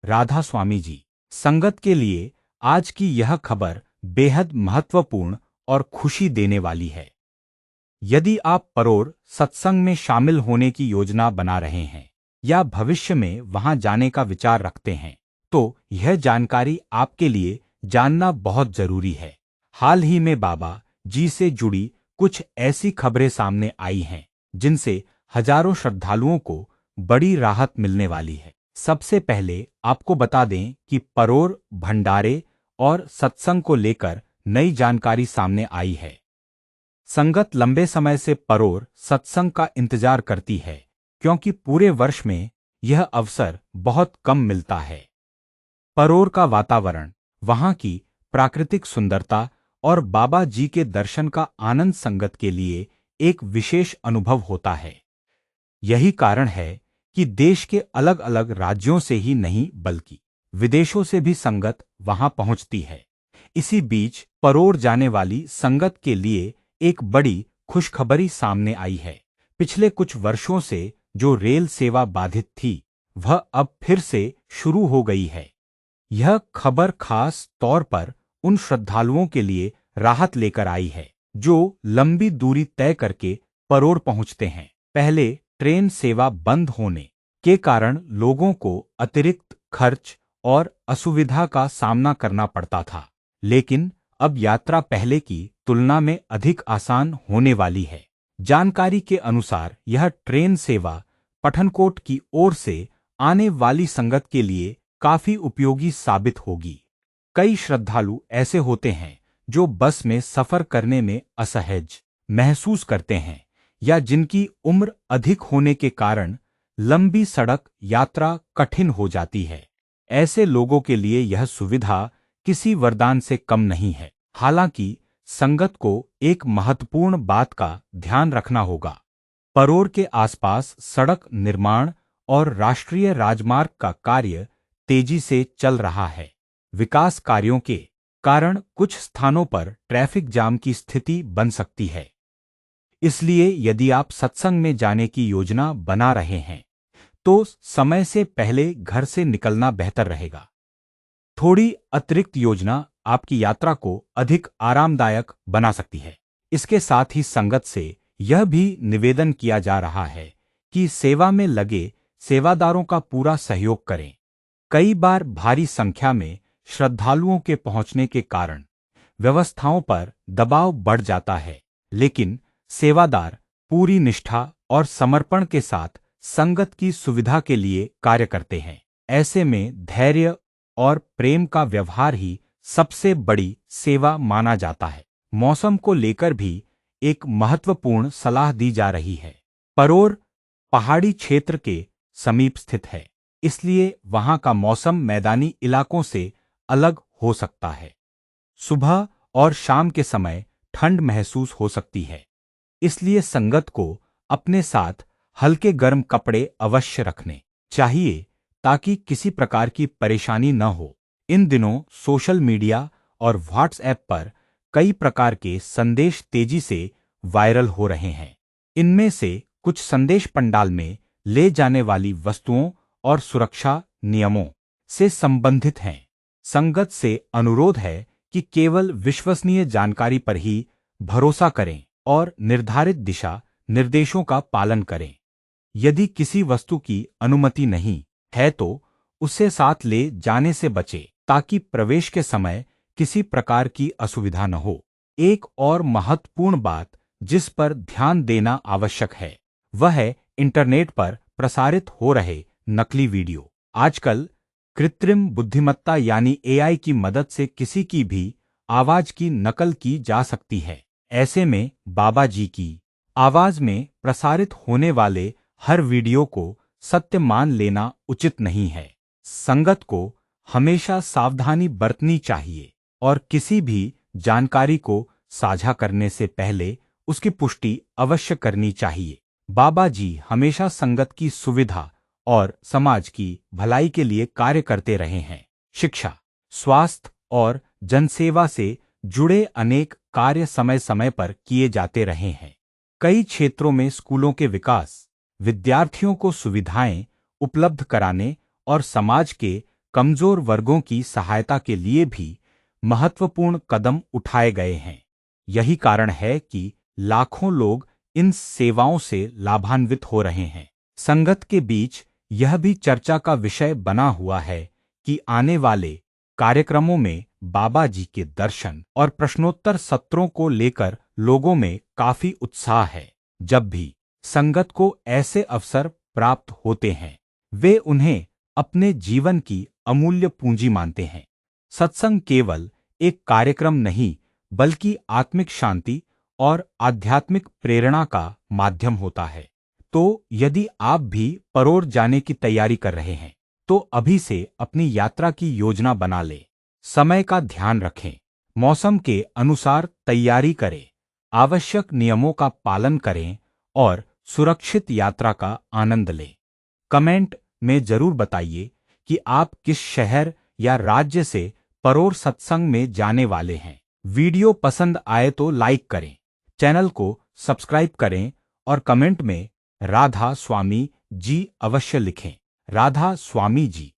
राधा स्वामी जी। संगत के लिए आज की यह खबर बेहद महत्वपूर्ण और खुशी देने वाली है। यदि आप परोर सत्संग में शामिल होने की योजना बना रहे हैं या भविष्य में वहां जाने का विचार रखते हैं, तो यह जानकारी आपके लिए जानना बहुत जरूरी है। हाल ही में बाबा जी से जुड़ी कुछ ऐसी खबरें सामने आई हैं जिनसे हजारों श्रद्धालुओं को बड़ी राहत मिलने वाली है। सबसे पहले आपको बता दें कि परोर भंडारे और सत्संग को लेकर नई जानकारी सामने आई है। संगत लंबे समय से परोर सत्संग का इंतजार करती है क्योंकि पूरे वर्ष में यह अवसर बहुत कम मिलता है। परोर का वातावरण, वहां की प्राकृतिक सुंदरता और बाबा जी के दर्शन का आनंद संगत के लिए एक विशेष अनुभव होता है। यही कारण है कि देश के अलग अलग राज्यों से ही नहीं बल्कि विदेशों से भी संगत वहां पहुंचती है। इसी बीच परोर जाने वाली संगत के लिए एक बड़ी खुशखबरी सामने आई है। पिछले कुछ वर्षों से जो रेल सेवा बाधित थी, वह अब फिर से शुरू हो गई है। यह खबर खास तौर पर उन श्रद्धालुओं के लिए राहत लेकर आई है जो लंबी दूरी तय करके परोर पहुंचते हैं। पहले ट्रेन सेवा बंद होने के कारण लोगों को अतिरिक्त खर्च और असुविधा का सामना करना पड़ता था, लेकिन अब यात्रा पहले की तुलना में अधिक आसान होने वाली है। जानकारी के अनुसार यह ट्रेन सेवा पठानकोट की ओर से आने वाली संगत के लिए काफी उपयोगी साबित होगी। कई श्रद्धालु ऐसे होते हैं जो बस में सफर करने में असहज महसूस करते हैं या जिनकी उम्र अधिक होने के कारण लंबी सड़क यात्रा कठिन हो जाती है। ऐसे लोगों के लिए यह सुविधा किसी वरदान से कम नहीं है। हालांकि संगत को एक महत्वपूर्ण बात का ध्यान रखना होगा। परोर के आसपास सड़क निर्माण और राष्ट्रीय राजमार्ग का कार्य तेजी से चल रहा है। विकास कार्यों के कारण कुछ स्थानों पर ट्रैफिक जाम की स्थिति बन सकती है। इसलिए यदि आप सत्संग में जाने की योजना बना रहे हैं, तो समय से पहले घर से निकलना बेहतर रहेगा। थोड़ी अतिरिक्त योजना आपकी यात्रा को अधिक आरामदायक बना सकती है। इसके साथ ही संगत से यह भी निवेदन किया जा रहा है कि सेवा में लगे सेवादारों का पूरा सहयोग करें। कई बार भारी संख्या में श्रद्धालुओं के पहुंचने के कारण व्यवस्थाओं पर दबाव बढ़ जाता है, लेकिन सेवादार पूरी निष्ठा और समर्पण के साथ संगत की सुविधा के लिए कार्य करते हैं। ऐसे में धैर्य और प्रेम का व्यवहार ही सबसे बड़ी सेवा माना जाता है। मौसम को लेकर भी एक महत्वपूर्ण सलाह दी जा रही है। परोर पहाड़ी क्षेत्र के समीप स्थित है, इसलिए वहां का मौसम मैदानी इलाकों से अलग हो सकता है। सुबह और शाम के समय ठंड महसूस हो सकती है, इसलिए संगत को अपने साथ हल्के गर्म कपड़े अवश्य रखने चाहिए ताकि किसी प्रकार की परेशानी न हो। इन दिनों सोशल मीडिया और व्हाट्सएप पर कई प्रकार के संदेश तेजी से वायरल हो रहे हैं। इनमें से कुछ संदेश पंडाल में ले जाने वाली वस्तुओं और सुरक्षा नियमों से संबंधित हैं। संगत से अनुरोध है कि केवल विश्वसनीय जानकारी पर ही भरोसा करें और निर्धारित दिशा निर्देशों का पालन करें। यदि किसी वस्तु की अनुमति नहीं है तो उसे साथ ले जाने से बचें ताकि प्रवेश के समय किसी प्रकार की असुविधा न हो। एक और महत्वपूर्ण बात जिस पर ध्यान देना आवश्यक है, वह है इंटरनेट पर प्रसारित हो रहे नकली वीडियो। आजकल कृत्रिम बुद्धिमत्ता यानी एआई की मदद से किसी की भी आवाज की नकल की जा सकती है। ऐसे में बाबा जी की आवाज में प्रसारित होने वाले हर वीडियो को सत्य मान लेना उचित नहीं है। संगत को हमेशा सावधानी बरतनी चाहिए और किसी भी जानकारी को साझा करने से पहले उसकी पुष्टि अवश्य करनी चाहिए। बाबा जी हमेशा संगत की सुविधा और समाज की भलाई के लिए कार्य करते रहे हैं। शिक्षा, स्वास्थ्य और जनसेवा से जुड़े अनेक कार्य समय समय पर किए जाते रहे हैं। कई क्षेत्रों में स्कूलों के विकास, विद्यार्थियों को सुविधाएं उपलब्ध कराने और समाज के कमजोर वर्गों की सहायता के लिए भी महत्वपूर्ण कदम उठाए गए हैं। यही कारण है कि लाखों लोग इन सेवाओं से लाभान्वित हो रहे हैं। संगत के बीच यह भी चर्चा का विषय बना हुआ है कि आने वाले कार्यक्रमों में बाबा जी के दर्शन और प्रश्नोत्तर सत्रों को लेकर लोगों में काफी उत्साह है। जब भी संगत को ऐसे अवसर प्राप्त होते हैं, वे उन्हें अपने जीवन की अमूल्य पूंजी मानते हैं। सत्संग केवल एक कार्यक्रम नहीं, बल्कि आत्मिक शांति और आध्यात्मिक प्रेरणा का माध्यम होता है। तो यदि आप भी परोर जाने की तैयारी कर रहे हैं, तो अभी से अपनी यात्रा की योजना बना लें। समय का ध्यान रखें, मौसम के अनुसार तैयारी करें, आवश्यक नियमों का पालन करें और सुरक्षित यात्रा का आनंद लें। कमेंट में जरूर बताइए कि आप किस शहर या राज्य से परोर सत्संग में जाने वाले हैं। वीडियो पसंद आए तो लाइक करें, चैनल को सब्सक्राइब करें और कमेंट में राधा स्वामी जी अवश्य लिखें। राधा स्वामी जी।